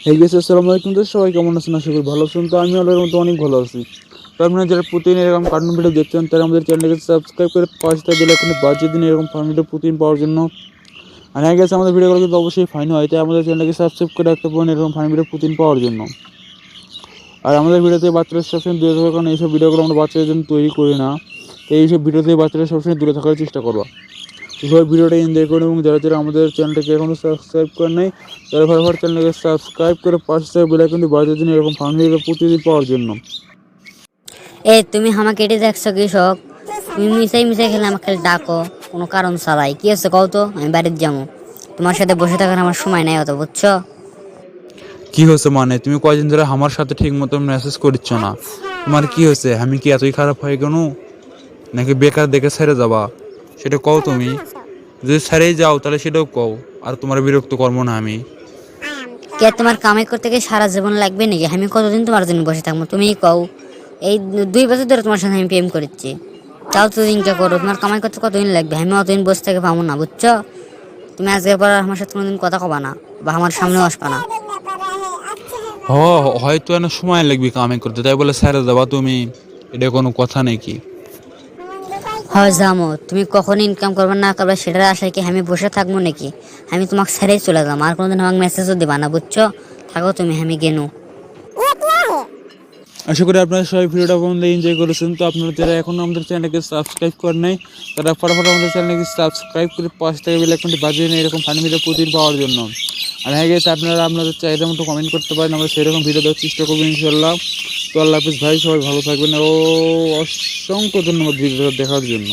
হে গেছে আসসালামু আলাইকুম, তো সবাই কেমন আছেন? আশা করি ভালো আছেন। তো আমি অলরেডি মতো অনেক ভালো আছি। তো আপনারা যারা প্রতিদিন এরকম কার্টুন ভিডিও দেখছেন তারা আমাদের চ্যানেলকে সাবস্ক্রাইব করে পাশে থাকা বেল আইকনে বাজিয়ে দিন এরকম ফানি ভিডিও প্রতিদিন পাওয়ার জন্য। আর হয়ে গেছে আমাদের ভিডিওগুলো কিন্তু অবশ্যই ফাইন হয়, তাই আমাদের চ্যানেলকে সাবস্ক্রাইব করে রাখতে পারেন এরকম ফানি ভিডিও প্রতিদিন পাওয়ার জন্য। আর আমাদের ভিডিওতে বাচ্চারা সবসময় দূরে থাকার কারণে এইসব ভিডিওগুলো আমরা বাচ্চাদের জন্য তৈরি করি না। তো এইসব ভিডিওতে বাচ্চারা সবসময় দূরে থাকার চেষ্টা করবা। তো সবাই ভিডিওটা এনজয় করুন এবং যারা যারা আমাদের চ্যানেলটাকে এখনও সাবস্ক্রাইব করে নেই তারা ভালো চ্যানেলকে সাবস্ক্রাইব করে পাশে থাকা বেল আইকনটি বাজিয়ে দিন এরকম ফানি ভিডিও প্রতিদিন পাওয়ার জন্য। এই তুমি আমাকে এটি দেখছো কৃষক? তুমি মিশাই মিশাই খেলে আমাকে খালি ডাকো কোনো কারণ ছাড়াই। কি আছে কও তো, আমি বাড়িতে যাবো। তোমার সাথে বসে থাকার আমার সময় নাই অত, বুঝছো? কি হয়েছে মানে? তুমি কয়দিন ধরে আমার সাথে ঠিক মতো মেসেজ করছো না, তোমার কি হয়েছে? আমি কি এতই খারাপ হয়ে গেল নাকি বেকার দেখে ছেড়ে যাবা? সেটা কও তুমি। যদি ছেড়েই যাও তাহলে সেটাও কও, আর তোমার বিরক্ত কর্ম না আমি। কে তোমার কামাই করতে গিয়ে সারা জীবন লাগবে নাকি? আমি কতদিন তোমার জন্য বসে থাকবো তুমিই কও। এই 2 বছর ধরে তোমার সাথে আমি প্রেম করেছি, তাও তো দিনটা করো। তোমার কামাই করতে কতদিন লাগবে? আমি অতদিন বসে থেকে পাবো না, বুঝছো? তুমি আজকের পর আর আমার সাথে কোনোদিন কথা কবা না বা আমার সামনেও আসবা না। হ, হয়তো এনে সময় লাগবে কামাই করতে, তাই বলে ছেড়ে যাবা তুমি? এটা কোনো কথা নাকি? হয় জামো, তুমি কখন ইনকাম করবে না করবে সেটার আশায় কি আমি বসে থাকবো নাকি? আমি তোমাকে ছেড়েই চলে যাবো, আর কোনোদিন আমাকে মেসেজও দিবা না, বুঝছো? থাকো তুমি, আমি গেনু। আশা করি আপনারা সবাই ভিডিওটা বন্ধু এনজয় করেছেন। তো আপনারা যারা এখনও আমাদের চ্যানেলকে সাবস্ক্রাইব করেন নাই তারা ফটাফট আমাদের চ্যানেলকে সাবস্ক্রাইব করে পাশে থেকে বেল আইকনটি বাজিয়ে নিন এরকম ফানি ভিডিও প্রতিদিন পাওয়ার জন্য। আর হয়ে গেছে আপনারা আপনাদের চাহিদা মতো কমেন্ট করতে পারেন, আমরা সেরকম ভিডিও দেওয়ার চেষ্টা করবো ইনশাল্লাহ। তো আল্লাহ হাফিজ ভাই, সবাই ভালো থাকবেন ও অসংখ্য ধন্যবাদ ভিডিওটা দেখার জন্য।